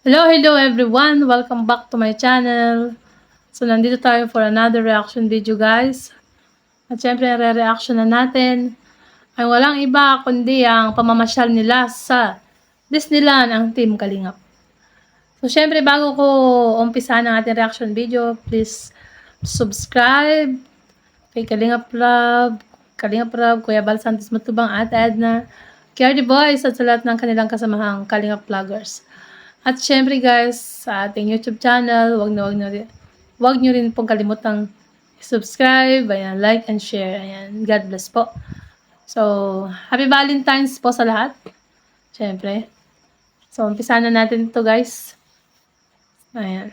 Hello everyone! Welcome back to my channel. So, nandito tayo for another reaction video guys. At syempre, re-reaction na natin ay walang iba kundi ang pamamasyal nila sa Disneyland ang Team Kalingap. So, syempre, bago ko umpisahan ang ating reaction video, please subscribe kay Kalingap Rob, Kuya Bal Santos Matubang at Edna, KRD Boys at sa lahat ng kanilang kasamahang Kalingap Vloggers. At syempre guys, sa ating YouTube channel, wag nyo rin pong kalimutang subscribe, ayan, like and share. Ayan, God bless po. So, Happy Valentine's po sa lahat. Syempre. So, umpisa na natin ito guys. Ayan.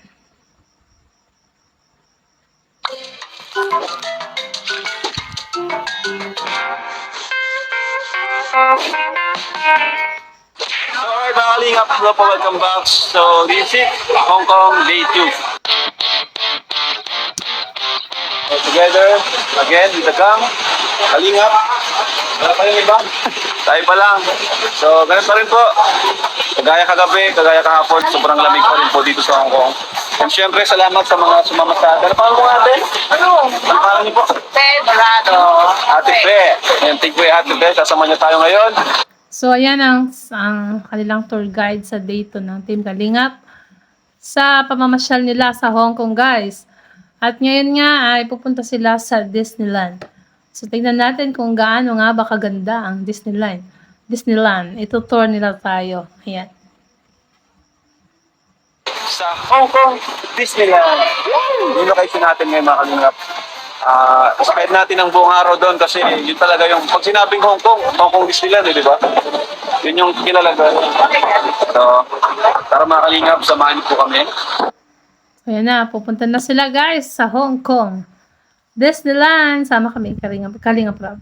Alright mga kalingap, hello po, welcome back. So this is Hong Kong Day 2. So together, again with the gang, kalingap. Wala pa yung iba? Tayo pa lang. So ganun pa rin po. Kagaya kagabi, kagaya kahapon, sobrang lamig pa rin po dito sa Hong Kong. And syempre, salamat sa mga sumama sa atin. Ano pangalan mo ate? Ano pangalan niyo po? Fe Dorado. Ate Fe. Ayan, thank you Ate Fe. Sasama niyo tayo ngayon. So, ayan ang kanilang tour guide sa day 2 ng Team Kalingap sa pamamasyal nila sa Hong Kong guys. At ngayon nga ay pupunta sila sa Disneyland. So, tingnan natin kung gaano nga ba kaganda ang Disneyland. Ito tour nila tayo. Ayan. Sa Hong Kong Disneyland. Yung location natin ngayon mga kalingap. Spend natin ang buong araw doon kasi yun talaga yung pag sinabing Hong Kong Disneyland, di ba? Yun yung kilala doon. So, tara mga kalingap, samahan niyo po kami. Ayan na, pupunta na sila guys sa Hong Kong Disneyland. Sama kami, Kalingap Rob.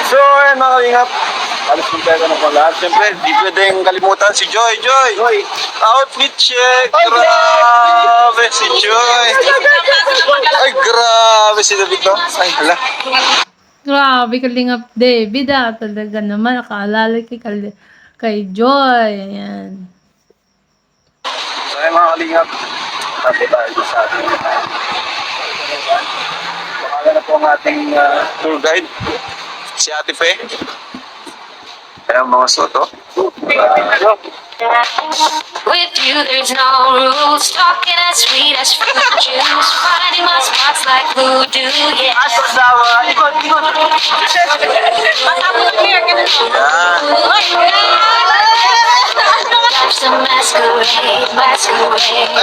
So, ayan mga kalingap. Alis ng pera ng lahat. Siyempre, di pwedeng kalimutan si Joy. Outfit check! Grabe si Joy! Ay, grabe si David ba? Ay, hala. Grabe, Kalingap David talaga naman, nakaalala kay Joy. Ayan. So, ayan mga kalingap. Tapo tayo sa ating pangalan na po ang ating tour guide. Si Ate Fe. Ayan mga soto. With you there's no rules, talking as sweet as fruit juice, finding my spots like voodoo, yeah. Life's a masquerade.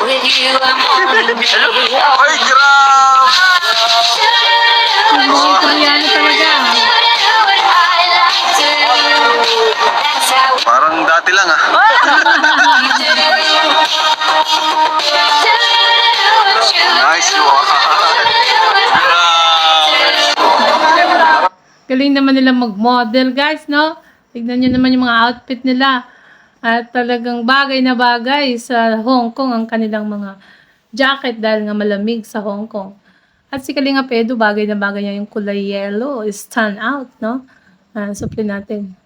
With you I'm on the Ay, grabe! Italiano talaga. Parang dati lang Nice one. Galing naman nila mag-model guys, no? Tignan nyo naman yung mga outfit nila. At talagang bagay na bagay sa Hong Kong ang kanilang mga jacket dahil nga malamig sa Hong Kong. At si Kalingap Edu, bagay na bagay niya yung kulay yellow. Stand out, no? Supli natin.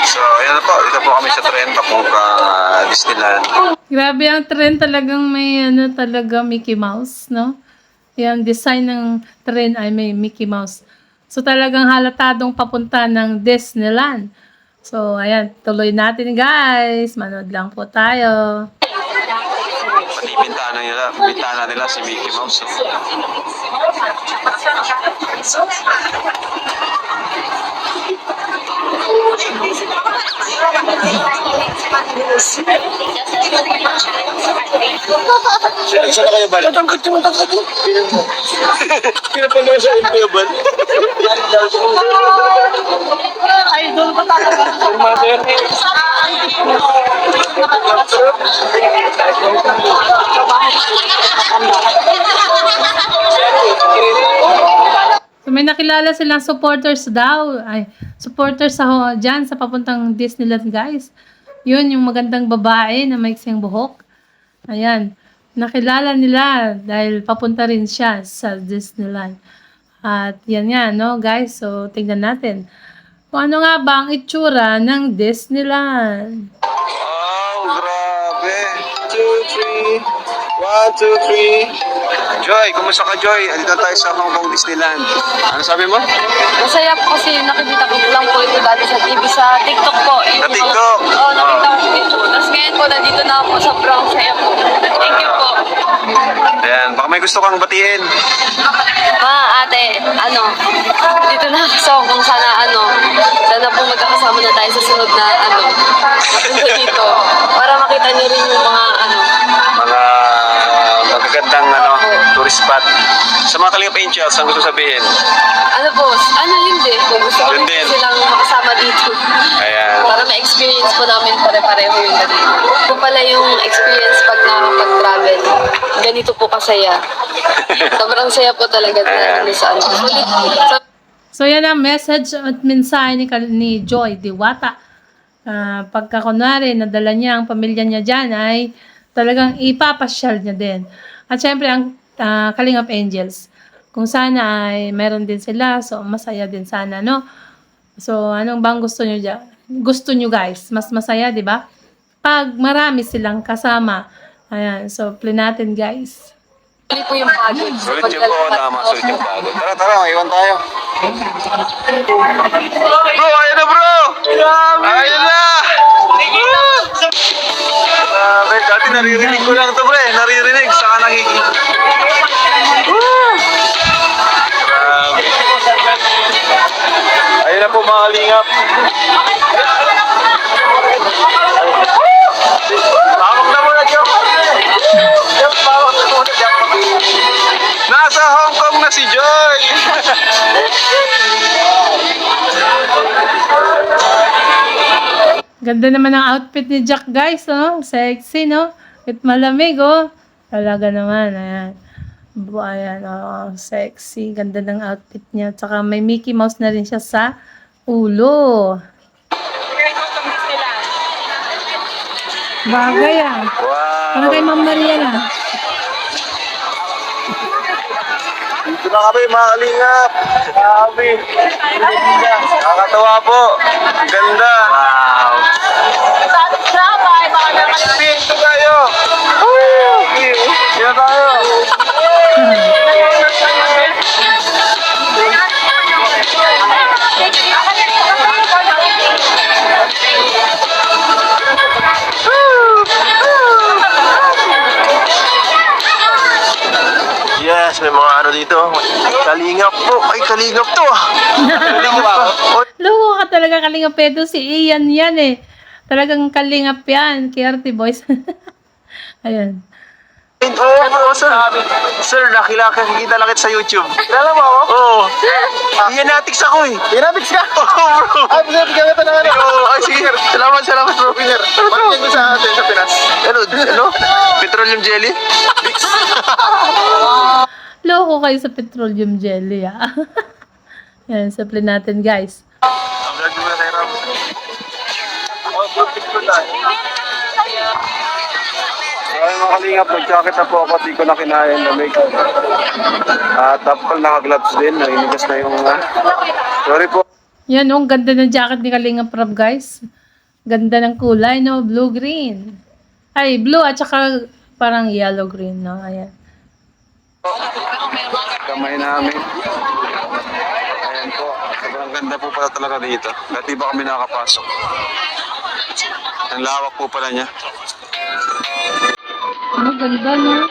So, ayan na po. Dito po kami sa tren papuntang Disneyland. Grabe ang trend, talagang may talaga Mickey Mouse, no? Yung design ng trend ay may Mickey Mouse. So talagang halatadong papunta ng Disneyland. So ayan, tuloy natin guys. Manood lang po tayo. Pati bintana nila si Mickey Mouse. Saan na kayo, Bal? Matangkat yung matangkat mo. Pinapanood sa inyo, Bal. Idol ko talaga. So may nakilala silang supporters daw. Ay, supporters sa dyan sa papuntang Disneyland, guys. Yun, yung magandang babae na may ikseng buhok. Ayan. Nakilala nila dahil papunta rin siya sa Disneyland. At yan nga, no, guys. So, tingnan natin. Kung ano nga ba ang itsura ng Disneyland. Oh, grabe. 2, 3. 1, 2, 3. Joy, kumusta ka, Joy? Andito tayo sa Hong Kong Disneyland. Ano sabi mo? Masaya po kasi nakikita ko lang po ito dati sa TV, sa TikTok po. Sa TikTok? Oo, nakita ko po ito. Tapos ngayon po, nandito na ako sa Brown. Saya po. Thank you po. Ayan, baka may gusto kang batiin. Ate, dito na ako sa Hong Kong. Sana po magkakasama na tayo sa sunod na, mapunta dito. Para makita niyo rin yung mga, Mga magagandang tourist spot. Sa mga Kalingap Angels, ang gusto sabihin? yun din. Kung gusto ko Yun rin din. silang makasama dito. Ayan. Para ma-experience po namin pare-pareho yung ganito. Ito pala yung experience pag nakakapag-travel. Ganito po kasaya. Sobrang saya po talaga na sa Sulit. So, yan ang message at mensahe ni Joy Diwata. Pagka kunwari, nadala niya ang pamilya niya dyan, ay talagang ipapasyal niya din. At syempre, ang Kalingap Angels, kung sana ay meron din sila, so masaya din sana, no? So, anong bang gusto niyo dyan? Gusto niyo, guys? Mas masaya, di ba? Pag marami silang kasama. Ayan, so play natin, guys. Sulit po yung pagod. Sulit yung po, tama, sulit yung pagod. Tara, maiwan tayo. Bro, ayun na, bro! Ayun na! Grabe, dati naririnig ko lang ito, pre. Naririnig, saka nakikinig. Grabe. Ayun na po, mga Kalingap. Tawag na muna, Joe. Tawag na muna, Joe. Nasa Hong Kong na si Joy. Ganda naman ang outfit ni Jack, guys, no? Sexy, no? At malamig, oh. Talaga naman, ayan. Ayan, oh, sexy. Ganda ng outfit niya. Tsaka may Mickey Mouse na rin siya sa ulo. Bagay, ah. Parang kay Wow. Ma'am Maria na. Dito na kami, mga Kalingap. Grabe. Nakakatawa po. Ang ganda. Wow. Experience ko tayo. Sino tayo? Yes, may mga dito. Kalingap po. Ay, Kalingap to. Kalingap pa. Loko ka talaga, Kalingap Pedro. Si Ian yan, eh. Talagang Kalingap yan. Kiarte Boys. Ayan. Oo, bro, sir. Sir, nakikita lang kita sa YouTube. Kilala mo ako? Oo. Yanatics ako eh. Yanatics ka? Oo, bro. Ay, bigyan kita ng ano. Ay, sige, sir. Salamat, bro. Sir, bakit ko sa atin sa Pinas? Ano? Petroleum jelly? Loko kayo sa petroleum jelly, ah. Ayan, supply natin, guys. Ang vlog mo na tayo, Ram. Oh, bro, picture tayo. Ay, mga Kalingap, nag-jacket na po ako, di ko na kinaya yung lamig. Tapos naka-gloves din, nainigas na yung sorry po. Yan, oh, ganda ng jacket ni Kalingap Rob, guys. Ganda ng kulay, no? Blue-green. Ay, blue at saka parang yellow-green, no? Ayan. Kamay namin. Ayan po, sobrang ganda po pala talaga dito. Kahit di ba kami nakapasok. Ang lawak po pala niya. Ano, ganda, no?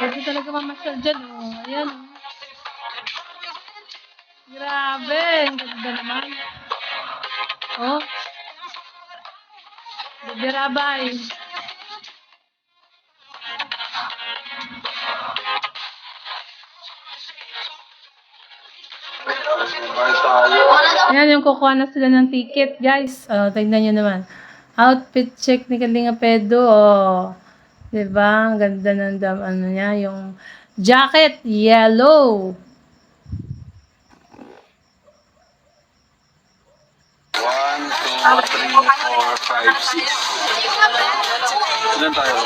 Pwede talaga mamasyal dyan, oh. Ayan, oh. Grabe, ang ganda naman. Oh. Bibirabay. Ayan, yung kukuha na sila ng ticket, guys. Oh, tignan nyo naman. Outfit check ni Kalinga Pedro. Oh. Diba? Ang ganda ng ano niya. Yung jacket, yellow. 1, 2, 3, 4, 5, 6. Ilan tayo?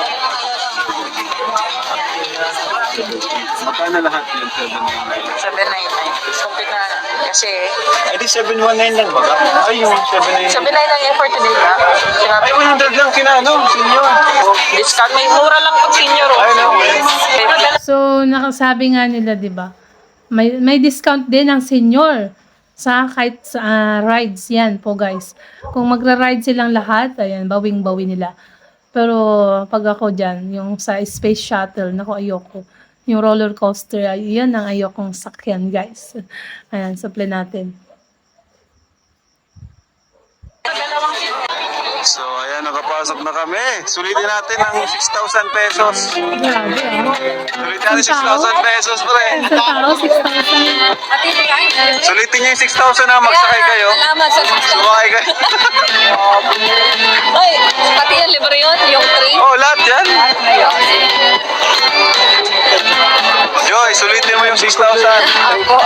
Magkano lahat yun? 799. 799. Something na, kasi Eh di 719 lang ba? Ay, yung 799. 799 yan for today ka. Ay, 100 lang kinano, senior. Discount, may mura lang pag senior. Oh. Ay, no. So, nakasabi nga nila, di ba? May discount din ang senior sa kahit sa rides yan po, guys. Kung magra-ride silang lahat, ayan, bawing-bawi nila. Pero pag ako dyan, yung sa space shuttle, naku, ayoko. Yung roller coaster, yan ang ayokong sakyan, guys. Ayan, supply natin. So, ayan, nakapasok na kami. Sulitin natin ang 6,000 pesos. Grabe, ah. Sulitin natin 6,000 pesos, pre. Sa tao, 6,000. Sulitin niyo yung 6,000 na magsakay kayo. Salamat sa Sumakay kayo. Ay, pati yung libre yun, yung 3. Oh, lahat yan. Joy, sulitin mo yung 6,000. Yan po.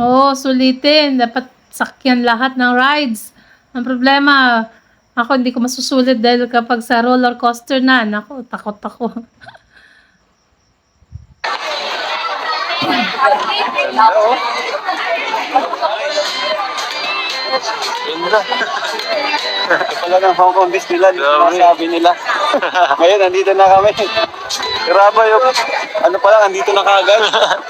Oo, sulitin. Dapat sakyan lahat ng rides. Ang problema, ako hindi ko masusulit dahil kapag sa roller coaster na, naku, takot ako. Ganda. Ito pala ng Hong Kong Disneyland, sabi nila. Ngayon, nandito na kami. Grabe yung, ano pa lang, nandito na kagad.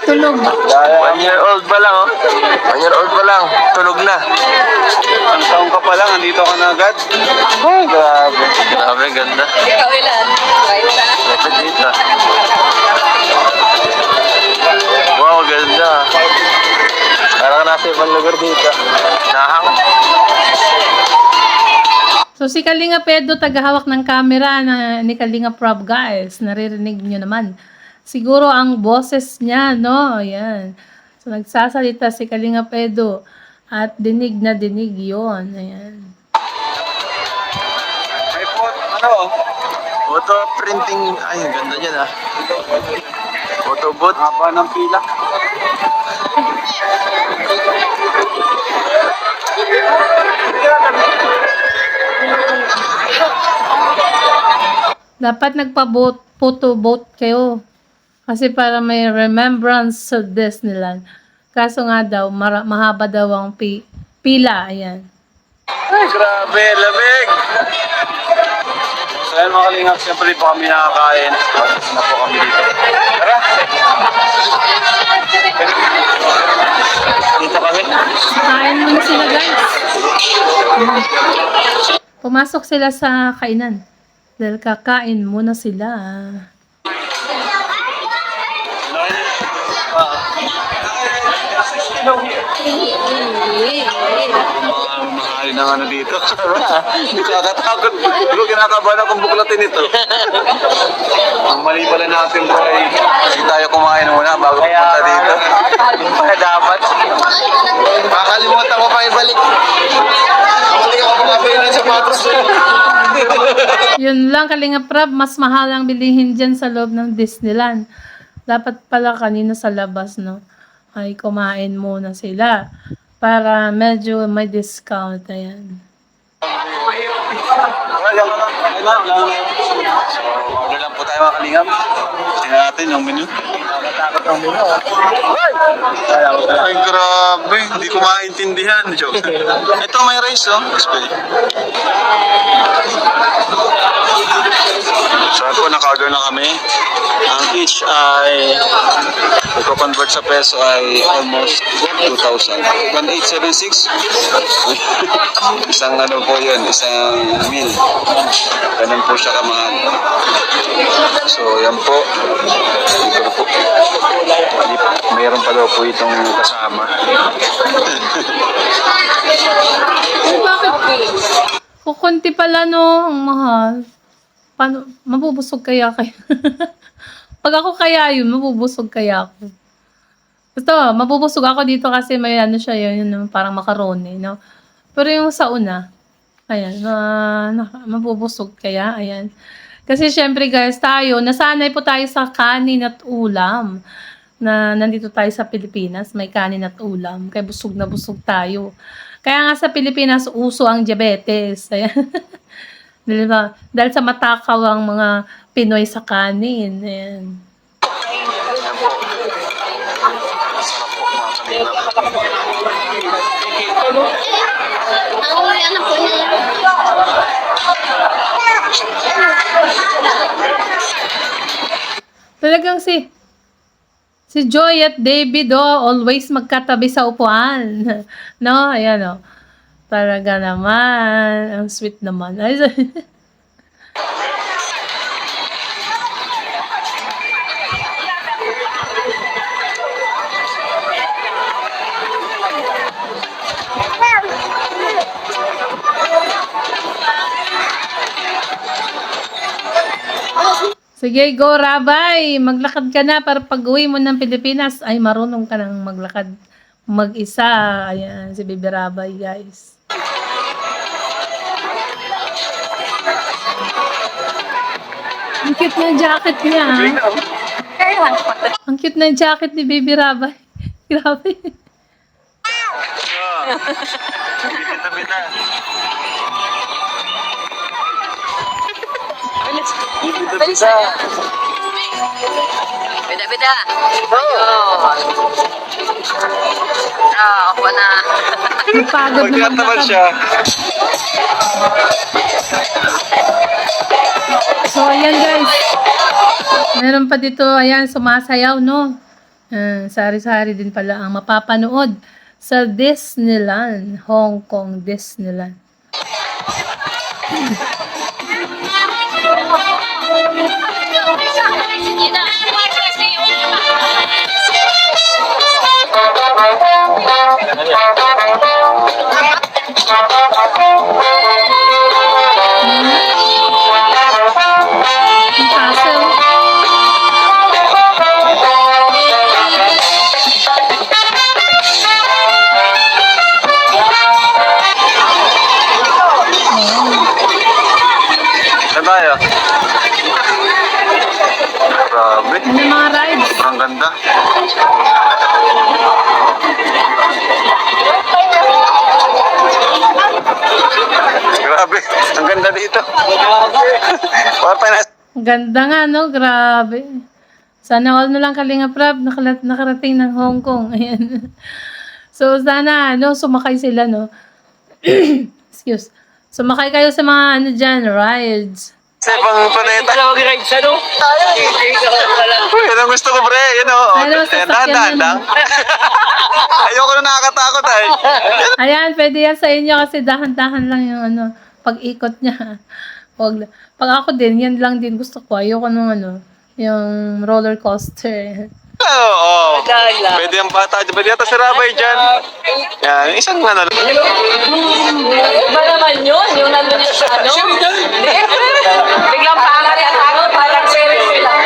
Tulog. 1 year old pa lang, oh. 1 year old pa lang, tulog na. Ang taong ka pa lang, nandito ka na agad. Ay, grabe. Grabe, ganda. Ikaw ilan? Right na. Ito dito. Wow, ganda. Parang nasa ibang lugar dito. Nahang. So si Kalinga Pedro, tagahawak ng camera na ni Kalinga Prab, guys. Naririnig nyo naman. Siguro ang boses niya, no? Ayan. So nagsasalita si Kalinga Pedro at dinig na dinig yon. Ayan. May ano? Photo printing. Ay, ang ganda niyan, ah. Photo booth. Haba ng pila. Dapat nagpa-photo boat kayo. Kasi para may remembrance sa Disneyland. Kaso nga daw, mahaba daw ang pila. Ayan. Ay, grabe, lamig! So yan mga kalingap, siyempre po kami nakakain. Na po kami dito. Tara! Dito kami. Kain muna sila, guys. Pumasok sila sa kainan. Dahil kakain muna sila. Mahal ng ano dito. Hindi ko nakatakot. Hindi ko kinakabahan akong buklatin ito. Ang mali pala natin bro ay hindi tayo kumain muna bago pumunta dito. Kaya dapat. Makakalimutan ko pa ibalik. Hindi ako kumabay ng sapatos. Yun lang, Kalinga Prab, mas mahal ang bilihin dyan sa loob ng Disneyland. Dapat pala kanina sa labas, no? Ay kumain muna sila para medyo may discount. Ayan. Order lang po tayo mga kalingap. Tingnan natin yung menu. Ay, grabe. Hindi ko maintindihan. Joke. Ito may rice, oh. Display. Sarap po naka-order na kami. Ang each ay, ito convert sa peso ay almost 2,000. 1,876. Isang ano po yun, isang meal. Ganun po siya kamahal. So, yan po. Dito po. Mayroon pa daw po itong kasama. Kukunti pala no, ang mahal. Paano, mabubusog kaya kayo? Pag ako kaya yun, mabubusog kaya ako. Gusto, mabubusog ako dito kasi may ano siya yun parang macaroni, no? Pero yung sa una, ayan, mabubusog kaya, ayan. Kasi syempre guys, tayo, nasanay po tayo sa kanin at ulam. Na nandito tayo sa Pilipinas, may kanin at ulam. Kaya busog na busog tayo. Kaya nga sa Pilipinas, uso ang diabetes. Ayan. Diba? Dahil sa matakaw ang mga Pinoy sa kanin. Ayan. Ano po niya? Talagang si Joy at David, always magkatabi sa upuan. No? Ayan, Talaga naman. Ang sweet naman. Ay, sige, go Rabay. Maglakad ka na para pag-uwi mo ng Pilipinas ay marunong ka nang maglakad mag-isa. Ayan, si Baby Rabay, guys. Ang cute na jacket niya. Ang cute na jacket ni Baby Rabay. Grabe. Bisa. Bida-bida. Ako na. Napagod na Pagkat naman maglakad. siya. So, ayan guys. Meron pa dito, ayan, sumasayaw, no? Sari-sari din pala ang mapapanood sa Disneyland, Hong Kong Disneyland. Ang castle. Saan tayo? Grabe. Ano yung mga rides? Ang ganda. Grabe. Ang ganda dito. Ang ganda nga, no? Grabe. Sana all na lang Kalinga Prab nakarating ng Hong Kong. Ayan. So, sana, sumakay sila, no? Excuse. Sumakay kayo sa mga, rides. Sa ibang planeta. Alam mo, Greg, sa no? Uy, yan ang gusto ko, pre. Yan o. Ano, sasakyan Dahan-dahan yan, lang. Ayoko na nakakatakot ay. Ayan, pwede yan sa inyo kasi dahan-dahan lang yung pag-ikot niya. Pag ako din, yan lang din gusto ko. Ayoko nung yung roller coaster. Oo. Pwede ang bata. Pwede yata si Rabay dyan. Yan, isang ano lang. Iba naman yun. Yung nandun yung sa ano. Biglang pangat yan ako. Parang series lang.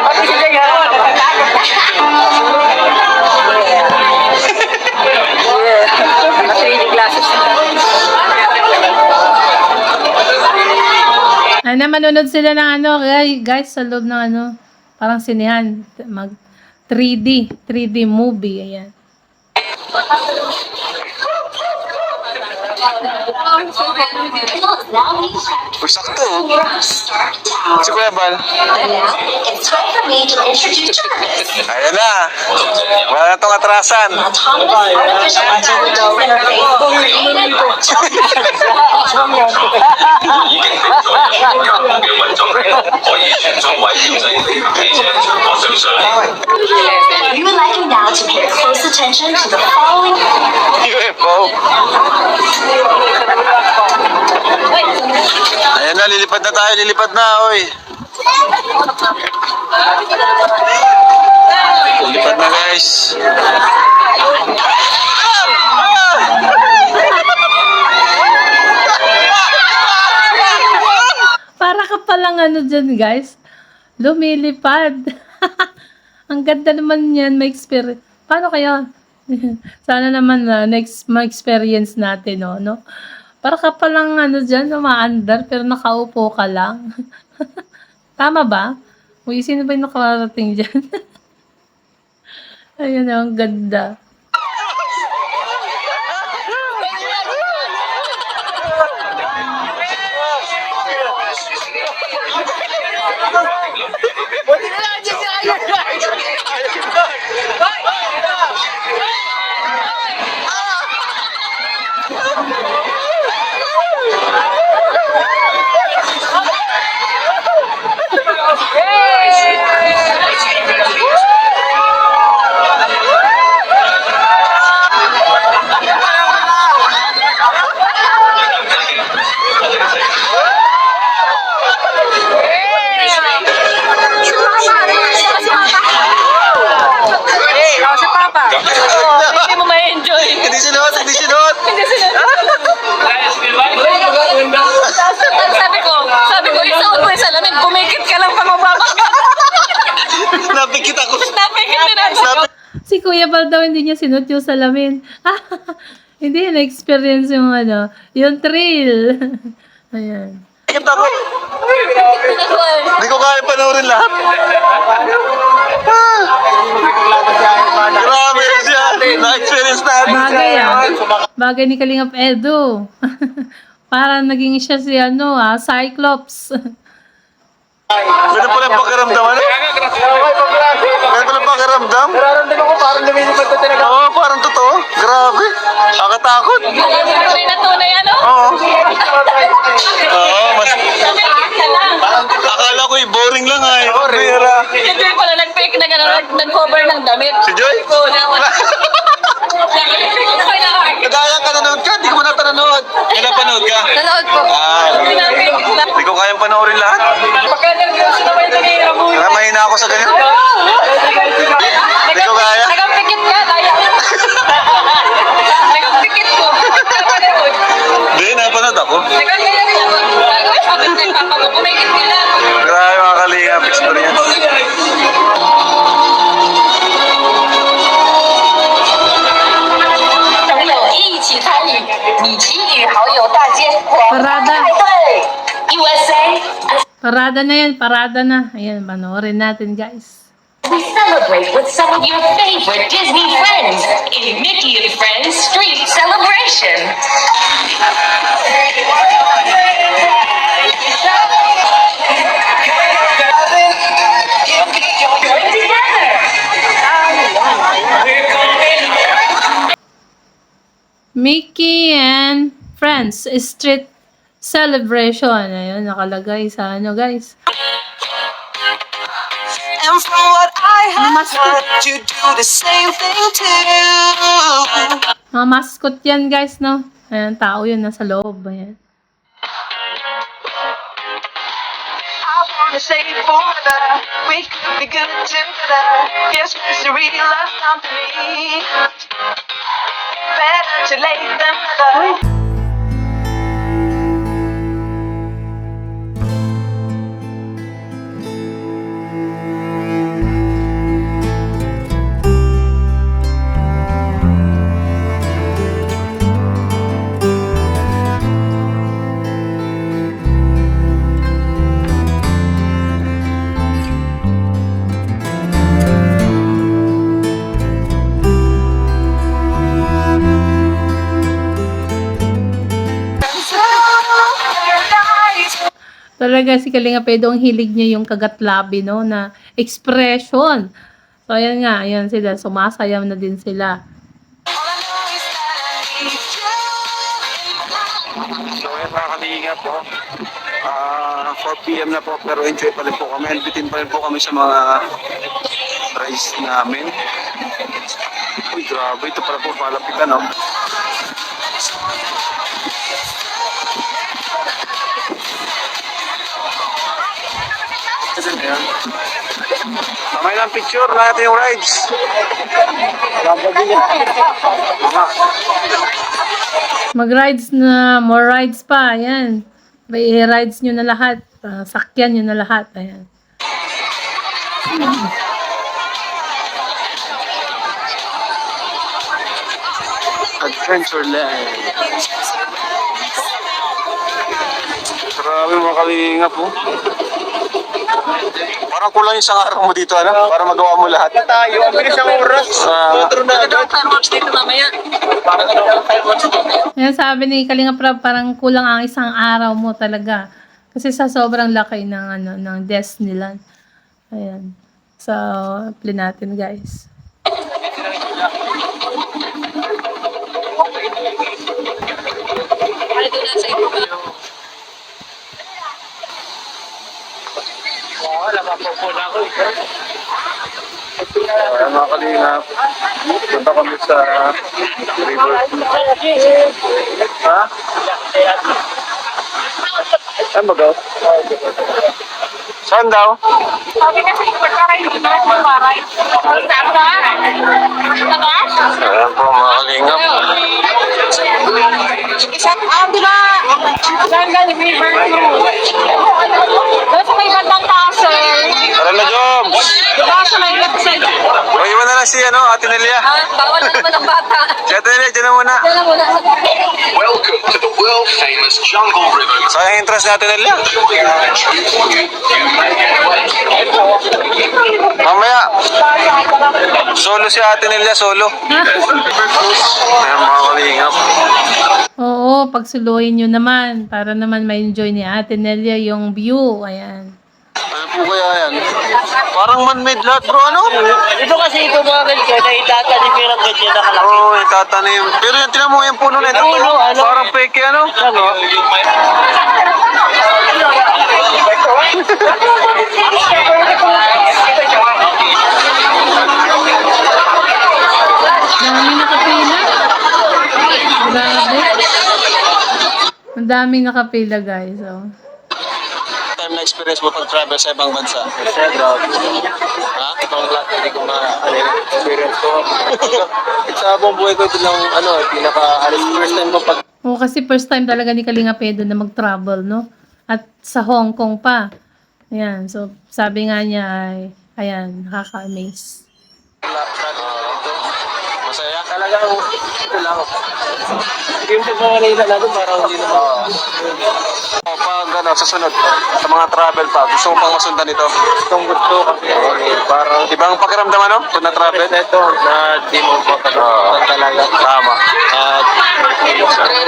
Pati si Jaya. Kasi hindi glasses. Ano, manonood sila ng guys, sa loob ng parang sinehan, 3D movie, ayan. Uy, sakto. Si Kuya Bal. It's time for me to introduce tourists. Ayan na. Wala na itong atrasan. Autonomous artificial intelligence interface. We would like you now to pay close attention to the following. UFO. Ayan na, lilipad na tayo, lilipad na, oy. Lilipad na, guys. Para ka palang ano dyan, guys. Lumilipad. Ang ganda naman yan, may experience. Paano kaya? Sana naman na next ma-experience natin, no? Para ka palang ano dyan, umaandar, pero nakaupo ka lang. Tama ba? Uy, sino ba yung nakarating dyan? Ayun, ang ganda. Hindi mo ma-enjoy. Hindi sinuot, hindi sinuot. Sabi ko, isuot mo yung salamin, pumikit ka lang pamababa. Napikit ako. Napikit din ako. Si Kuya Bal daw hindi niya sinut yung salamin. Hindi niya na-experience yung ano, yung thrill. Ayan. Napikit ako. Hindi ko kaya panoorin lahat. Grabe siya. Na-experience natin Bagay Bagay ni Kalingap Edo. Para naging siya si ano, Cyclops. Ganun pala ang pakiramdam, ano? Ganun pala ang pakiramdam? Nararamdaman ko parang lumilipad ko talaga. Oo, parang totoo. Grabe. Nakatakot. Tunay na tunay, ano? Oo. Oo, mas... Pumikit ka lang. Akala ko boring lang ay. Bira. Enjoy pala, nag-fake na gano'n, nag-cover ng damit. Si Joy? Oo, naman. Nagaya ka, nanood ka? Hindi ko mo natananood. Kailan panood ka? Nanood ko. Pinapikit lang. Hindi ko kayang panoorin lahat. Pagka nervyoso naman yung nangyayari mo. Mahina ako sa ganyan. Hindi ko kaya. Nagpikit ka, kaya ko. Nagpikit ko. Hindi, napanood ako. Pumikit ka lang. Grabe mga kalingap experience. 朋友一起参与米奇与好友大街狂欢派对 USA Parada na yan, parada na. Ayan, panoorin natin, guys. We celebrate with some of your favorite Disney friends in Mickey and Friends Street Celebration. Join together. Mickey and Friends Street Celebration. Ayun, nakalagay sa ano, guys. And from what I have Mascot. heard, you do the same thing too. Mga mascot yan, guys, no? Ayan, tao yun, nasa loob. Ayan. I wanna say forever, we could be good together. Yes, mystery loves company. Better to late than never. Talaga si Kalinga Pedro, ang hilig niya yung kagatlabi, no, na expression. So, ayan nga, ayan sila, sumasayaw na din sila. All I know is that I need you in my life. So, yan mga kalingap, oh. 4 p.m. na po, pero enjoy pa rin po kami. Bitin pa rin po kami sa mga rides namin. Uy, grabe. Ito pala po, palapitan, no? Mamay lang picture natin yung rides. Mag-rides na, more rides pa, ayan. I-rides nyo na lahat. Sakyan nyo na lahat, ayan. Adventureland. Grabe mga kalinga po. Parang kulang isang araw mo dito, ano? Para magawa mo lahat. Tayo, ang bilis ng oras. Outro na agad. Fireworks dito mamaya. Parang ano lang fireworks dito. Ayan, sabi ni Kalinga Prab, parang kulang ang isang araw mo talaga. Kasi sa sobrang laki ng, ng Disneyland. Ayan. So, play natin, guys. Ano doon na sa iba? Wala, mapupuna ako. Ayan mga kalinga. Punta kami sa river. Ha? Saan ba daw? Saan daw? Sabi kasi ipagka kayo dito na kumaray. Saan ba? Ayan po mga kalinga. Isang, di ba? Langan River Cruise. Doon sa may bandang castle. Tara na, Joms! Di ba sa may left side? O, iwan na lang si, Ate Nelia. Bawal na naman ang bata. Si Ate Nelia, dyan na muna. Yan lang muna. Welcome to the world famous Jungle River. Sayang interest ni Ate Nelia. Mamaya, solo si Ate Nelia, solo. Ayan mga kalingap. Oo, pagsuluhin nyo naman. Para naman ma-enjoy ni Ate Nelia yung view. Ayan. Ano po kaya yan? Parang man-made lahat bro, ano? Ito kasi ito mga ganito, na itatanim yung ganyan na kalaki. Oo, itatanim. Pero yung tinan mo yung puno na ito. Puno, ano? Parang peke, ano? Ano? Dami nakapila. Grabe. Ang daming nakapila, guys. Oh. Time na experience mo pag-travel sa ibang bansa. Ha? Ibang lahat, hindi ko ma-experience ko. Sa buong buhay ko, ito lang, first time ko pag Oo, kasi first time talaga ni Kalinga Pedro na mag-travel, no? At sa Hong Kong pa. Ayan, so sabi nga niya ay, ayan, nakaka-amaze. Masaya? talagang, ito lang. Yung sa mga nila natin, parang hindi naman. Pag susunod, sa mga travel pa, gusto mo pang masundan ito? Itong gusto kasi, parang, Ibang pakiramdam ano? Kung na-travel? ito, na di mo pa talaga. Tama. At,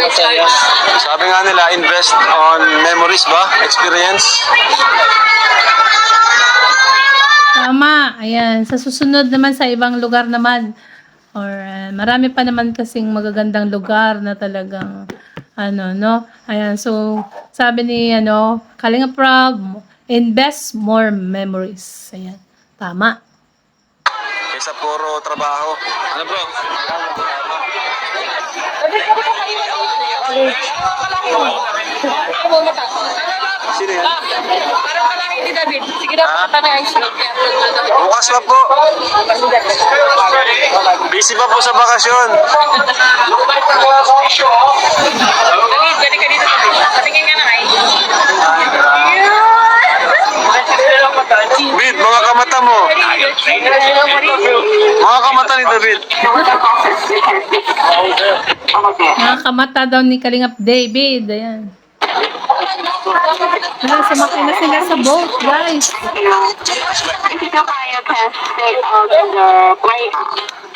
masaya. Sabi nga nila, invest on memories ba? Experience? Tama, ayan. Sa susunod naman, sa ibang lugar naman, or marami pa naman kasing magagandang lugar na talagang, no? Ayan, so, sabi ni, Kalinga Prab, invest more memories. Ayan, tama. Kaysa puro trabaho. Ano bro? Sino yan? Parang pala hindi David. Sige na, punta na yung Bukas pa po. Busy pa po sa bakasyon. David, pwede ka dito. Patingin nga na ay. David, mga kamata mo. Mga kamata ni David. Nakakamata daw ni Kalingap David. Ayan. Wala, sumakay na sila sa boat, guys. If you buy a plastic of the break,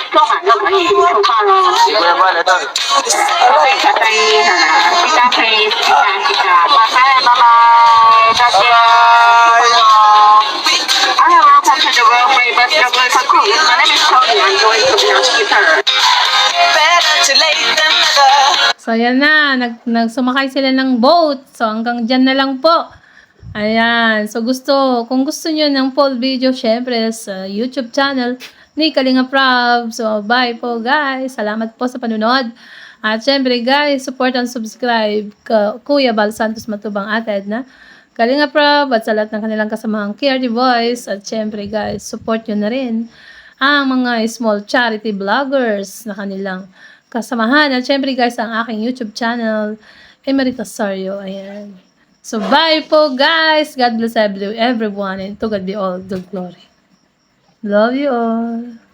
购买就可以出发了。 Kuya Val, ito. 小三一，大家可以试一下。拜拜，拜拜，再见。I welcome to the World Famous Jungle Cruise. My name is Tony. I'm going to be your skipper. Better too late than never. So, ayan na. Nagsumakay sila ng boat. So, hanggang dyan na lang po. Ayan. So, kung gusto nyo ng full video, syempre, sa YouTube channel ni Kalinga Prab. So, bye po, guys. Salamat po sa panunod. At syempre, guys, support and subscribe Kuya Bal Santos Matubang Ate Edna, Kalinga Prab, at sa lahat ng kanilang kasamahang KRD Voice. At syempre, guys, support nyo na rin ang mga small charity vloggers na kanilang kasamahan. At syempre, guys, ang aking YouTube channel, Emerita Sario. Ayan. So, bye po, guys. God bless everyone, and to God be all the glory. Love you all.